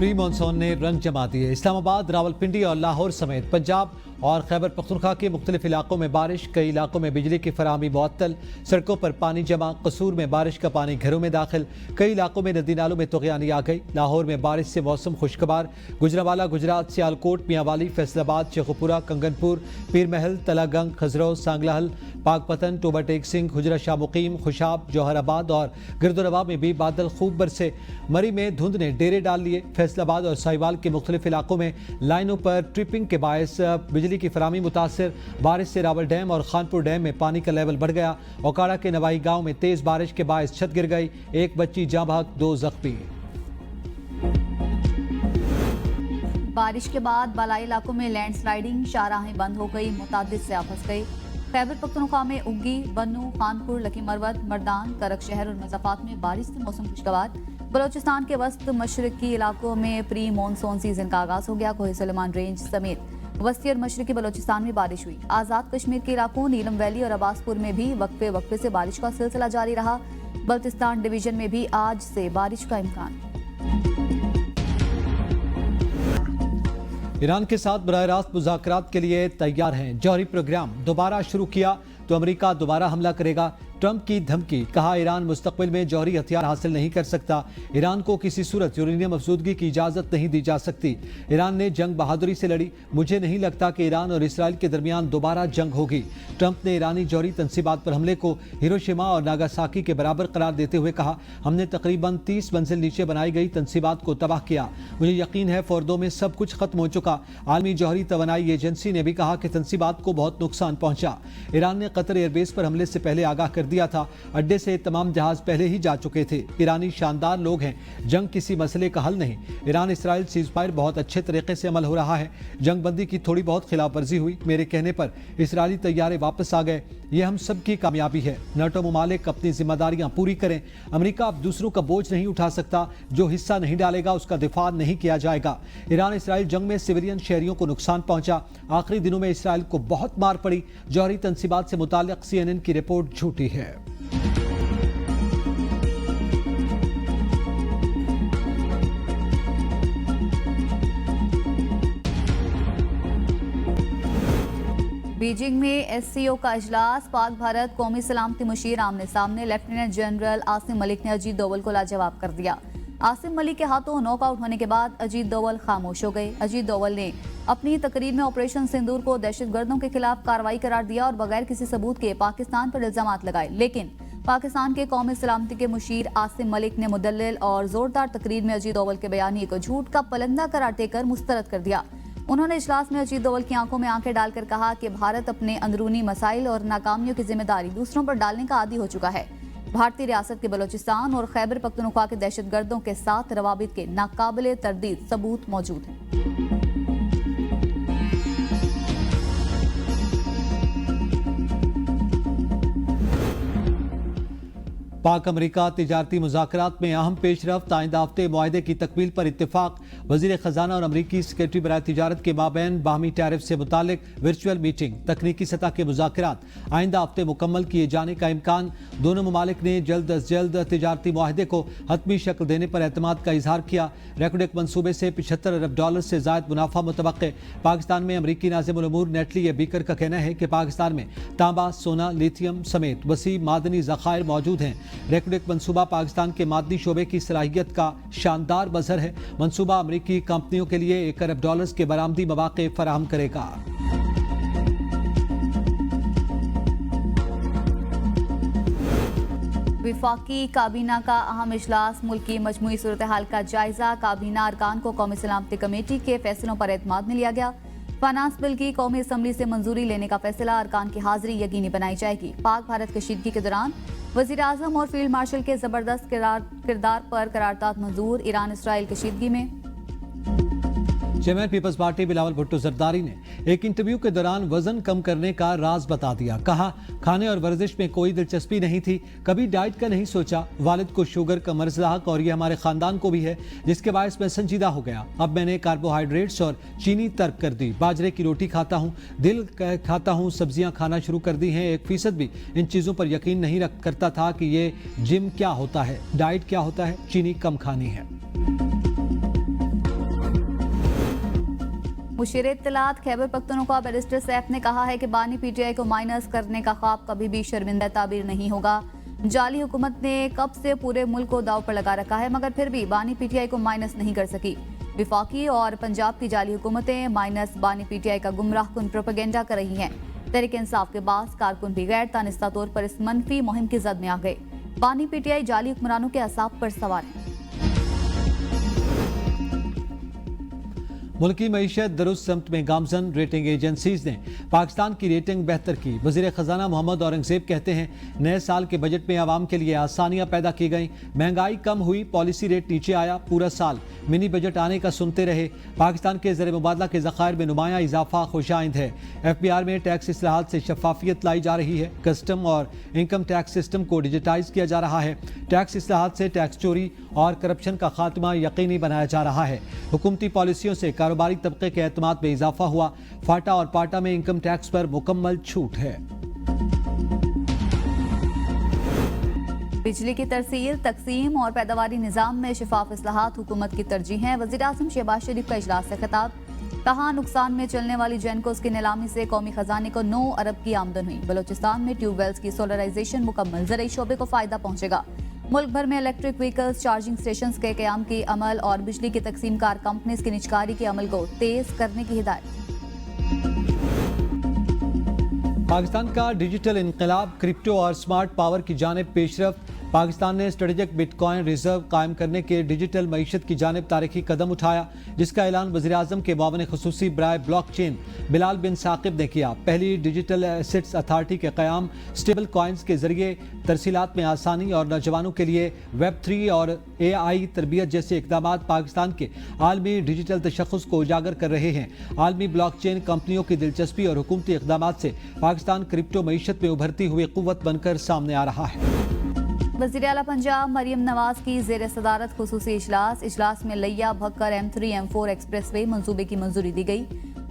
Pre monsoon ने रंग जमा दिए। इस्लामाबाद, रावलपिंडी और लाहौर समेत पंजाब और खैबर पख्तूनख्वा के मुख्तलिफ इलाकों में बारिश, कई इलाकों में बिजली की फराहमी मुअत्तल, सड़कों पर पानी जमा, कसूर में बारिश का पानी घरों में दाखिल, कई इलाकों में नदी नालों में तुग़यानी आ गई। लाहौर में बारिश से मौसम खुशगवार, गुजरावाला, गुजरात, सियालकोट, मियांवाली, फैसलाबाद, शेखुपुरा, कंगनपुर, पीर महल, तलागंग, खजरौ, सांगलाहल, पाकपतन, टोबा टेक सिंह, हुजरा शाह मुकीम, खुशाब, जौहराबाद और गिरदोनवाब में भी बादल खूब बरसे। मरी में धुंध ने डेरे डाल लिए। फैसलाबाद और साहिवाल के मुख्तलिफ इलाकों में लाइनों पर ट्रिपिंग के बायस बिजली की फराहमी मुतासर। बारिश से रावल डैम और खानपुर डैम में पानी का लेवल बढ़ गया। ओकाड़ा के नवाई गांव में तेज बारिश के बायस छत गिर गई, एक बच्ची जाँ बहक, 2 जख्मी। बारिश के बाद बालाई इलाकों में लैंडस्लाइडिंग, शाहराहें बंद हो गई, मुतादिद से फंस गई। खैबर पख्तूनख्वा में उग्गी, बन्नू, खानपुर, लकी मरवत, मर्दान, करक शहर और मज़ाफात में बारिश से मौसम खुशगवार। बलोचिस्तान के वस्त मशरकी इलाकों में प्री मानसून सीजन का आगाज हो गया। कोहे सुलेमान रेंज समेत वस्ती और मशरकी बलोचिस्तान में बारिश हुई। आज़ाद कश्मीर के इलाकों नीलम वैली और अब्बासपुर में भी वक्फे वक्फे से बारिश का सिलसिला जारी रहा। बल्तिस्तान डिवीजन में भी आज से बारिश का इम्कान। ईरान के साथ बराह रास्त मुज़ाकरात के लिए तैयार हैं। जौहरी प्रोग्राम दोबारा शुरू किया तो अमेरिका दोबारा हमला करेगा। ट्रंप की धमकी, कहा ईरान मुस्तकबिल में जौहरी हथियार हासिल नहीं कर सकता। ईरान को किसी सूरत यूरेनियम अफजूदगी की इजाज़त नहीं दी जा सकती। ईरान ने जंग बहादुरी से लड़ी। मुझे नहीं लगता कि ईरान और इसराइल के दरमियान दोबारा जंग होगी। ट्रंप ने ईरानी जौहरी तनसीबात पर हमले को हिरोशिमा और नागासाकी के बराबर करार देते हुए कहा, हमने तकरीबन 30 मंजिल नीचे बनाई गई तनसीबात को तबाह किया। मुझे यकीन है फोर्दो में सब कुछ खत्म हो चुका। आलमी जौहरी तवानाई एजेंसी ने भी कहा कि तनसीबात को बहुत नुकसान पहुंचा। ईरान ने कतर एयरबेस पर हमले से पहले आगाह कर दिया था। अड्डे से तमाम जहाज पहले ही जा चुके थे। ईरानी शानदार लोग हैं, जंग किसी मसले का हल नहीं। ईरान इसराइल सीजफायर बहुत अच्छे तरीके से अमल हो रहा है। जंग बंदी की थोड़ी बहुत खिलाफ वर्जी हुई, मेरे कहने पर इसराइली तैयारे वापस आ गए। यह हम सब की कामयाबी है। नाटो ममालिक अपनी जिम्मेदारियां पूरी करें। अमेरिका अब दूसरों का बोझ नहीं उठा सकता। जो हिस्सा नहीं डालेगा उसका दिफा नहीं किया जाएगा। ईरान इसराइल जंग में सिविलियन शहरियों को नुकसान पहुंचा। आखिरी दिनों में इसराइल को बहुत मार पड़ी। जौहरी तनसीबात से मुताल्लिक CNN की रिपोर्ट झूठी है। बीजिंग में SCO का इजलास, पाक भारत कौमी सलामती मुशीर आमने सामने। लेफ्टिनेंट जनरल आसिम मलिक ने अजीत डोवल को लाजवाब कर दिया। आसिम मलिक के हाथों नॉकआउट होने के बाद अजीत डोवल खामोश हो गए। अजीत डोवल ने अपनी तकरीर में ऑपरेशन सिंदूर को दहशतगर्दों के खिलाफ कार्रवाई करार दिया और बगैर किसी सबूत के पाकिस्तान पर इल्जाम लगाए। लेकिन पाकिस्तान के कौमी सलामती के मुशीर आसिम मलिक ने मुदल्लिल और जोरदार तकरीर में अजीत डोवल के बयानी को झूठ का पलंदा करार देकर मुस्तरद कर दिया। उन्होंने इजलास में अजीत डोवल की आंखों में आंखें डालकर कहा कि भारत अपने अंदरूनी मसाइल और नाकामियों की जिम्मेदारी दूसरों पर डालने का आदी हो चुका है। भारतीय रियासत के बलोचिस्तान और खैबर पख्तूनख्वा के दहशतगर्दों के साथ रवाबित के नाकाबिले तरदीद सबूत मौजूद हैं। पाक अमरीका तिजारती मुज़ाकरात में अहम पेशरफ्त, आइंदा हफ्ते मुआहदे की तकमील पर इत्तेफाक। वज़ीर ख़जाना और अमरीकी सेक्रेटरी बराए तिजारत के माबैन बाहमी टैरिफ से मुतालिक वर्चुअल मीटिंग। तकनीकी सतह के मुज़ाकरात आइंदा हफ्ते मुकम्मल किए जाने का इम्कान। दोनों ममालिक ने जल्द अज जल्द तिजारती मुआहदे को हतमी शक्ल देने पर एतमाद का इजहार किया। रेकोडेक मनसूबे से $75 अरब से ज़ायद मुनाफा मुतवक्के। पाकिस्तान में अमरीकी नाज़िमुल उमूर नेटली बीकर का कहना है कि पाकिस्तान में तांबा, सोना, लिथियम समेत वसी मादनी ज़खायर मौजूद हैं। रेकोडेक मंसूबा पाकिस्तान के मादनी शोबे की सलाहियत का शानदार मजहर है। मंसूबा अमरीकी कंपनियों के लिए $1 अरब के बरामदी मौके फराहम करेगा। विफाकी काबीना का अहम इजलास, मुल्क की मजमूई सूरत हाल का जायजा। काबीना अरकान को कौमी सलामती कमेटी के फैसलों पर एतमाद में लिया गया। फाइनेंस बिल की कौमी असम्बली से मंजूरी लेने का फैसला, अरकान की हाजिरी यकीनी बनाई जाएगी। पाक भारत कशीदगी के दौरान वज़ीर आज़म और फील्ड मार्शल के जबरदस्त किरदार पर करारदाद मंजूर। ईरान इसराइल कशीदगी में चेयरमैन पीपल्स पार्टी बिलावल भुट्टो जरदारी ने एक इंटरव्यू के दौरान वजन कम करने का राज बता दिया। कहा, खाने और वर्जिश में कोई दिलचस्पी नहीं थी, कभी डाइट का नहीं सोचा। वालिद को शुगर का मर्ज लाक और ये हमारे खानदान को भी है, जिसके बायस मैं संजीदा हो गया। अब मैंने कार्बोहाइड्रेट्स और चीनी तर्क कर दी। बाजरे की रोटी खाता हूँ, दिल खाता हूँ, सब्जियाँ खाना शुरू कर दी हैं। 1% भी इन चीज़ों पर यकीन नहीं करता था कि ये जिम क्या होता है, डाइट क्या होता है, चीनी कम खानी है। मुशीर इत्तलात खैबर पख्तूनख्वा बैरिस्टर सैफ ने कहा है कि बानी पीटीआई को माइनस करने का ख्वाब कभी भी शर्मिंदा ताबीर नहीं होगा। जाली हुकूमत ने कब से पूरे मुल्क को दाव पर लगा रखा है, मगर फिर भी बानी पीटीआई को माइनस नहीं कर सकी। विफाकी और पंजाब की जाली हुकूमतें माइनस बानी पीटीआई का गुमराह कुन प्रोपेगेंडा कर रही हैं। तहरीक इंसाफ के बाद कारकुन भी गैर तानिस्ता तौर पर इस मनफी मुहिम की जद में आ गए। बानी पीटीआई जाली हुक्मरानों के असाब पर सवार है। मुल्की मईशत दुरुस्त समत में गामजन, रेटिंग एजेंसीज ने पाकिस्तान की रेटिंग बेहतर की। वजीर खजाना मोहम्मद औरंगजेब कहते हैं नए साल के बजट में आवाम के लिए आसानियां पैदा की गई, महंगाई कम हुई, पॉलिसी रेट नीचे आया, पूरा साल मिनी बजट आने का सुनते रहे। पाकिस्तान के ज़र मुबादला के ज़खायर में नुमाया इजाफा खुशाइंद है। FBR में टैक्स इस्लाहात से शफाफियत लाई जा रही है। कस्टम और इनकम टैक्स सिस्टम को डिजिटाइज किया जा रहा है। टैक्स इस्लाहात से टैक्स चोरी और करप्शन का खात्मा यकीनी बनाया जा रहा है। हुकूमती पॉलिसियों से कारोबारी तबके के एतमाद में इजाफा हुआ। फाटा और पाटा में इनकम टैक्स पर मुकम्मल छूट है। बिजली की तरसील, तकसीम और पैदावारी निज़ाम में शफाफ इस्लाहात हुकूमत की तरजीह है। वज़ीर आज़म शहबाज शरीफ का इजलास से खिताब। कहा नुकसान में चलने वाली जेनकोस की नीलामी से कौमी खजाने को 9 अरब की आमदन हुई। बलोचिस्तान में ट्यूबवेल्स की सोलराइजेशन मुकम्मल, ज़राई शोबे को फायदा पहुंचेगा। मुल्क भर में इलेक्ट्रिक व्हीकल्स चार्जिंग स्टेशन के क़याम की अमल और बिजली की तकसीम कार कंपनीज की निजकारी के अमल को तेज करने की हिदायत। पाकिस्तान का डिजिटल इनकलाब, क्रिप्टो और स्मार्ट पावर की जानिब पेशरफ्त। पाकिस्तान ने स्ट्रेटेजिक बिटकॉइन रिजर्व कायम करने के डिजिटल मईशत की जानिब तारीखी कदम उठाया, जिसका ऐलान वज़ीर आज़म के मुआविन खुसूसी बराए ब्लॉकचेन बिलाल बिन साकिब ने किया। पहली डिजिटल एसेट्स अथॉरिटी के क़याम, स्टेबल कॉइन्स के जरिए तरसीलात में आसानी और नौजवानों के लिए Web3 और AI तरबियत जैसे इकदाम पाकिस्तान के आलमी डिजिटल तशख़्ख़ुस को उजागर कर रहे हैं। आलमी ब्लॉकचेन कंपनियों की दिलचस्पी और हुकूमती इकदाम से पाकिस्तान क्रिप्टो मईशत में उभरती हुई क़ुव्वत बनकर सामने आ रहा है। वज़ीर आला पंजाब मरियम नवाज की ज़ेर सदारत खुसूसी इजलास में लिया भक्कर M3 M4 एक्सप्रेसवे मंसूबे की मंजूरी दी गई।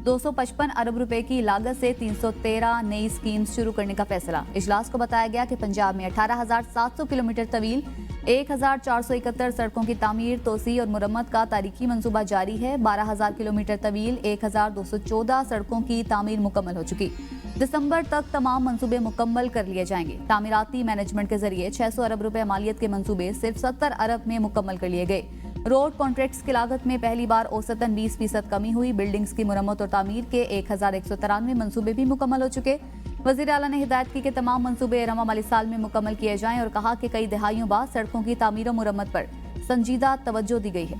255 अरब रुपए की लागत से 313 नई स्कीम्स शुरू करने का फैसला। इजलास को बताया गया कि पंजाब में 18,700 किलोमीटर तवील 1,471 सड़कों की तामीर, तोसी और मुरम्मत का तारीखी मंसूबा जारी है। 12,000 किलोमीटर तवील 1,214 सड़कों की तामीर मुकम्मल हो चुकी। दिसंबर तक तमाम मंसूबे मुकम्मल कर लिए जाएंगे। तामीराती मैनेजमेंट के जरिए 600 अरब रुपए मालियत के मंसूबे सिर्फ 70 अरब में मुकम्मल कर लिए गए। रोड कॉन्ट्रैक्ट्स की लागत में पहली बार औसतन 20% कमी हुई। बिल्डिंग्स की मुरम्मत और तामीर के 1,193 मंसूबे भी मुकम्मल हो चुके। वज़ीर आला ने हिदायत की कि तमाम मंसूबे रवा माली साल में मुकम्मल किए जाएं और कहा कि कई दहाइयों बाद सड़कों की तामीर और मुरम्मत पर संजीदा तवज्जो दी गई है।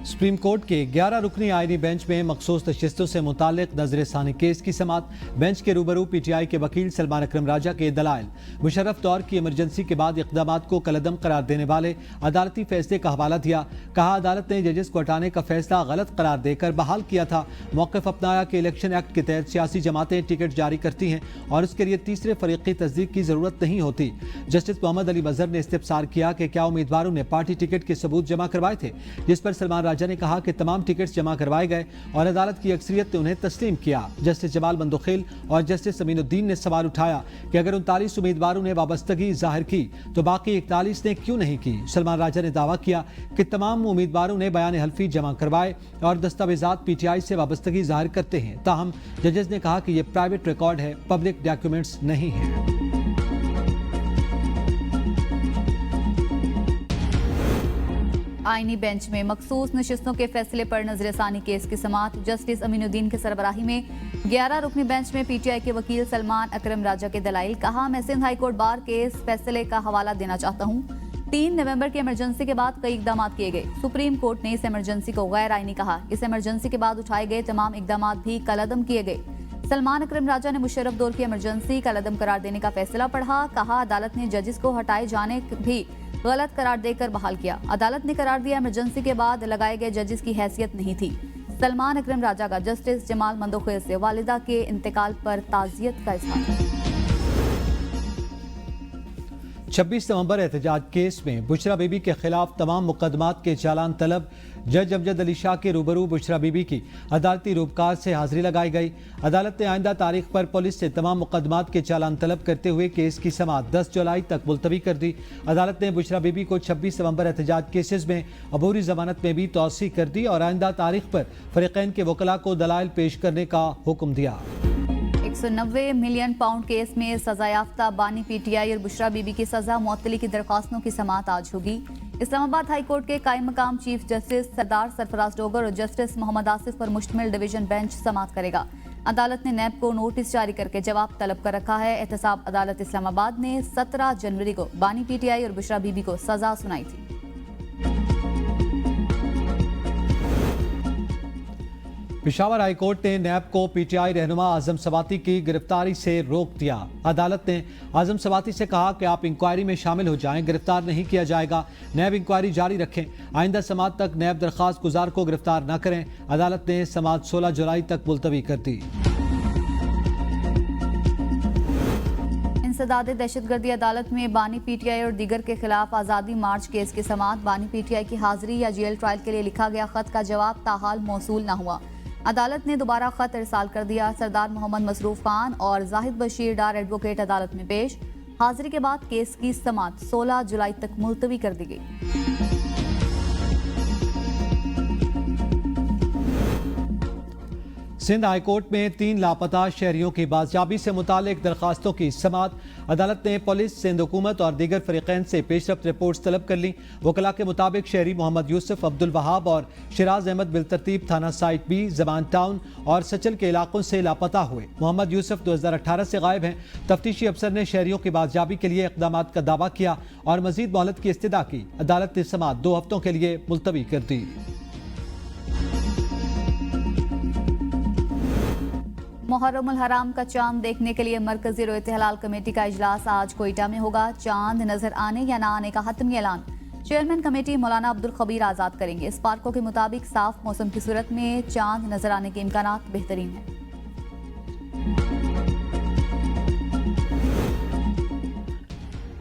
सुप्रीम कोर्ट के 11 रुकनी आईनी बेंच में मखसूस नशिस्तों से मुतालिक नजरसानी केस की समात। बेंच के रूबरू PTI के वकील सलमान अकरम राजा के दलाइल, मुशर्रफ दौर की इमरजेंसी के बाद इक़दामात को कलअदम करार देने वाले अदालती फैसले का हवाला दिया। कहा अदालत ने जजेस को हटाने का फैसला गलत करार देकर बहाल किया था। मौक़िफ़ अपनाया कि इलेक्शन एक्ट के तहत सियासी जमातें टिकट जारी करती हैं और उसके लिए तीसरे फरीक की तस्दीक की ज़रूरत नहीं होती। जस्टिस मोहम्मद अली मजहर ने इस्तिफसार किया कि क्या उम्मीदवारों ने पार्टी टिकट के सबूत जमा करवाए थे, जिस पर सलमान राजा ने कहा कि तमाम टिकट्स जमा करवाए गए और अदालत की अक्सरियत ने उन्हें तस्लीम किया। जस्टिस जमाल मंदोखिल और जस्टिस अमीनुद्दीन ने सवाल उठाया कि अगर 39 उम्मीदवारों ने वाबस्तगी जाहिर की तो बाकी 41 ने क्यों नहीं की। सलमान राजा ने दावा किया कि तमाम उम्मीदवारों ने बयान हल्फी जमा करवाए और दस्तावेजात PTI से वाबस्तगी जाहिर करते हैं। ताहम जजेस ने कहा कि यह प्राइवेट रिकॉर्ड है, पब्लिक डॉक्यूमेंट्स नहीं है। आईनी बेंच में मखसूस नशिस्तों के फैसले पर नजरसानी केस की समात। जस्टिस अमीनुद्दीन के सरबराही में 11 रुकनी बेंच में PTI के वकील सलमान अकरम राजा के दलाइल। कहा मैं Sindh high court bar case फैसले का हवाला देना चाहता हूँ। 3 नवंबर की इमरजेंसी के बाद कई इकदाम किए गए। सुप्रीम कोर्ट ने इस इमरजेंसी को गैर आईनी कहा। इस इमरजेंसी के बाद उठाए गए तमाम इकदाम भी कलअदम किए गए। सलमान अकरम राजा ने मुशर्रफ दौर की इमरजेंसी कलअदम करार देने का फैसला पढ़ा। कहा अदालत ने जजेस को हटाए जाने भी गलत करार देकर बहाल किया। अदालत ने करार दिया इमरजेंसी के बाद लगाए गए जजेस की हैसियत नहीं थी। सलमान अकरम राजा का जस्टिस जमाल मंदोखिल से वालिदा के इंतकाल पर ताज़ियत का इज़हार। 26 नवंबर एहतजाज केस में बुशरा बीबी के खिलाफ तमाम मुकदमात के चालान तलब। जज अमजद अली शाह के रूबरू बुशरा बीबी की अदालती रूपकार से हाजिरी लगाई गई। अदालत ने आइंदा तारीख पर पुलिस से तमाम मुकदमात के चालान तलब करते हुए केस की समाअत 10 जुलाई तक मुलतवी कर दी। अदालत ने बुशरा बीबी को 26 नवंबर एहतजाज केसेस में अबूरी जमानत में भी तौसी कर दी और आइंदा तारीख पर फरीकैन के वकला को दलाइल पेश करने का हुक्म दिया। 190 मिलियन पाउंड केस में सजायाफ्ता बानी पीटीआई और बुशरा बीबी की सजा मुअत्तली की दरख्वास्तों की समाअत आज होगी। इस्लामाबाद हाई कोर्ट के कायम मकाम चीफ जस्टिस सरदार सरफराज डोगर और जस्टिस मोहम्मद आसिफ पर मुश्तमिल डिवीजन बेंच समाअत करेगा। अदालत ने नैब को नोटिस जारी करके जवाब तलब कर रखा है। एहतसाब अदालत इस्लामाबाद ने 17 जनवरी को बानी पीटीआई और बुशरा बीबी को सजा सुनाई थी। पेशावर हाई कोर्ट ने नैब को पीटीआई रहनुमा आजम सवाती की गिरफ्तारी से रोक दिया। अदालत ने आजम सवाती से कहा कि आप इंक्वायरी में शामिल हो जाएं, गिरफ्तार नहीं किया जाएगा। नैब इंक्वायरी जारी रखें। आइंदा समाअत तक नैब दरख्वास्त गुजार को गिरफ्तार न करें। अदालत ने समाअत 16 जुलाई तक मुलतवी कर दी। इंसदाद दहशतगर्दी अदालत में बानी पीटीआई और दीगर के खिलाफ आज़ादी मार्च केस की समाअत। बानी पीटीआई की हाजिरी या जेल ट्रायल के लिए लिखा गया खत का जवाब ताहाल मौसूल न हुआ। अदालत ने दोबारा खत इरसाल कर दिया। सरदार मोहम्मद मसरूफ खान और जाहिद बशीर डार एडवोकेट अदालत में पेश। हाजिरी के बाद केस की समाअत 16 जुलाई तक मुलतवी कर दी गई। सिंध हाई कोर्ट में 3 लापता शहरियों की बाजियाबी से मुतालिक दरखास्तों की समाअत। अदालत ने पुलिस, सिंध हुकूमत और दीगर फरीकैन से पेशरफ्त रिपोर्ट्स तलब कर ली। वकला के मुताबिक शहरी मोहम्मद यूसुफ, अब्दुल वहाब और शिराज अहमद बिलतरतीब थाना साइट बी, जबान टाउन और सचल के इलाकों से लापता हुए। मोहम्मद यूसुफ 2018 से गायब हैं। तफ्तीशी अफसर ने शहरियों की बाजियाबी के लिए इक़दाम का दावा किया और मजीद मोहलत की इस्तदा की। अदालत ने समाअत 2 हफ्तों के लिए मुलतवी कर दी। मुहर्रमुल हराम का चांद देखने के लिए मरकजी रोयत हलाल कमेटी का इजलास आज कोयटा में होगा। चांद नजर आने या ना आने का हतमी ऐलान चेयरमैन कमेटी मौलाना अब्दुल खबीर आजाद करेंगे। इस पार्कों के मुताबिक साफ मौसम की सूरत में चांद नजर आने के इम्कानात बेहतरीन हैं।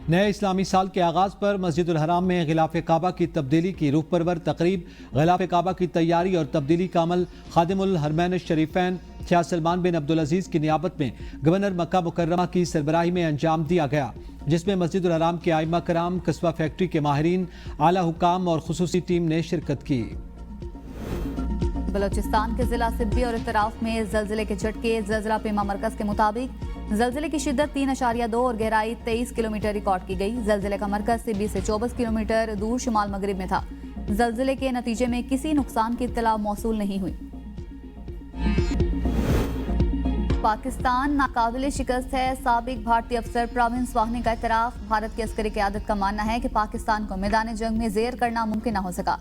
नए इस्लामी साल के आगाज पर मस्जिदुल हराम में गिलाफ काबा की तब्दीली की रूह परवर तकरीब। गिलाफ काबा की तैयारी और तब्दीली का अमल खादिमुल हरमैन शरीफैन शाह सलमान बिन अब्दुल अजीज की नियाबत में गवर्नर मक्का मुकर्रमा की सरबराही में अंजाम दिया गया, जिसमें मस्जिदुल हराम के आइमा कराम, कस्बा फैक्ट्री के माहिरीन, आला हुकाम और खुसूसी टीम ने शिरकत की। बलोचिस्तान के जिला सिब्बी और इतराफ में जलजिले के झटके। जलजिला पेमा मरकज के मुताबिक जलजिले की शिद्दत 3.2 और गहराई 23 किलोमीटर रिकॉर्ड की गई। जलजिले का मरकज सिब्बी से 24 किलोमीटर दूर शुमाल मगरिब में था। जलजिले के नतीजे में किसी नुकसान की इत्तला मौसूल नहीं हुई। पाकिस्तान नाकाबिल शिकस्त है। साबिक भारतीय अफसर प्रवीण स्वाहनी का इतराफ। भारत की अस्करी क़यादत का मानना है कि पाकिस्तान को मैदान जंग में ज़ेर करना मुमकिन न हो सका।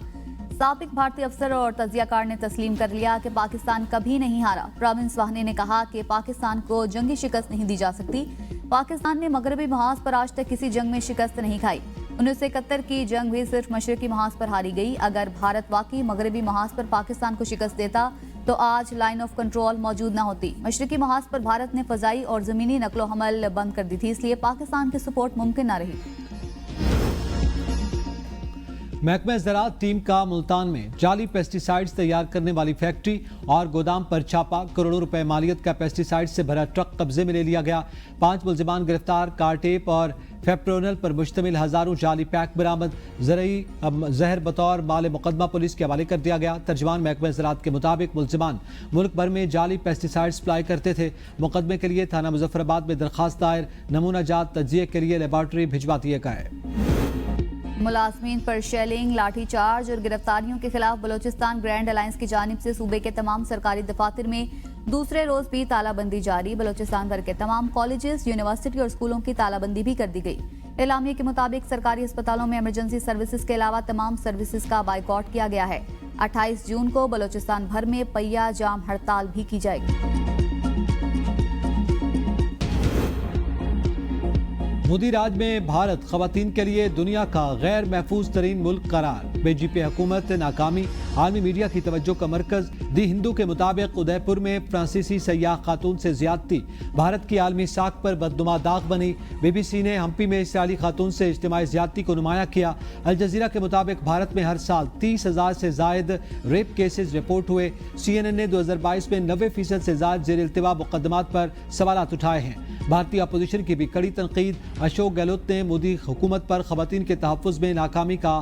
साबिक भारतीय अफसर और तजियाकार ने तस्लीम कर लिया कि पाकिस्तान कभी नहीं हारा। प्रवीण स्वाहनी ने कहा कि पाकिस्तान को जंगी शिकस्त नहीं दी जा सकती। पाकिस्तान ने मगरबी महाज पर आज तक किसी जंग में शिकस्त नहीं खाई। 1971 की जंग भी सिर्फ मशरकी महाज पर हारी गई। अगर भारत वाकई मगरबी महाज पर पाकिस्तान को शिकस्त देता तो आज लाइन ऑफ कंट्रोल मौजूद न होती। मशरकी महाज पर भारत ने फजाई और जमीनी नकलो हमल बंद कर दी थी, इसलिए पाकिस्तान की सपोर्ट मुमकिन न रही। महकमा ज़राअत टीम का मुल्तान में जाली पेस्टिसाइड्स तैयार करने वाली फैक्ट्री और गोदाम पर छापा। करोड़ों रुपए मालियत का पेस्टिसाइड्स से भरा ट्रक कब्जे में ले लिया गया। 5 मुल्जिमान गिरफ्तार। कारटेप और फेप्रोनल पर मुश्तमिल हजारों जाली पैक बरामद। ज़रई जहर बतौर माल मुकदमा पुलिस के हवाले कर दिया गया। तर्जमान महकमा ज़राअत के मुताबिक मुल्जिमान मुल्क भर में जाली पेस्टिसाइड्स सप्लाई करते थे। मुकदमे के लिए थाना मुजफ्फराबाद में दरखास्त दायर। नमूना जात तज्जिए के लिए लेबॉर्ट्री भिजवा दिया गया है। मुलाजमीन पर शेलिंग, लाठीचार्ज और गिरफ्तारियों के खिलाफ बलोचिस्तान ग्रैंड अलायंस की जानिब से सूबे के तमाम सरकारी दफातर में दूसरे रोज भी तालाबंदी जारी। बलोचिस्तान भर के तमाम कॉलेजेस, यूनिवर्सिटी और स्कूलों की तालाबंदी भी कर दी गई। एलामिया के मुताबिक सरकारी अस्पतालों में इमरजेंसी सर्विसेज के अलावा तमाम सर्विसेज का बाइकआउट किया गया है। 28 जून को बलोचिस्तान भर में पहिया जाम हड़ताल भी की जाएगी। मोदी राज में भारत खवातीन के लिए दुनिया का गैर महफूज तरीन मुल्क करार। बीजेपी हुकूमत नाकामी, आलमी मीडिया की तवज्जो का मरकज। दी हिंदू के मुताबिक उदयपुर में फ्रांसीसी सयाह खातून से ज्यादती भारत की आलमी साख पर बदनुमा दाग बनी। BBC ने हम्पी में इसराइली खातून से इज्तिमाई ज्यादती को नुमाया किया। अल जजीरा के मुताबिक भारत में हर साल 30,000 से जायद रेप केसेस रिपोर्ट हुए। CNN ने 2022 में 90% से ज्यादा जेर इल्तिवा मुकदमात पर सवालात उठाए हैं। भारतीय अपोजिशन की भी कड़ी तनकीद। अशोक गहलोत ने मोदी हुकूमत पर खवातीन के तहफ़्फ़ुज़ में नाकामी का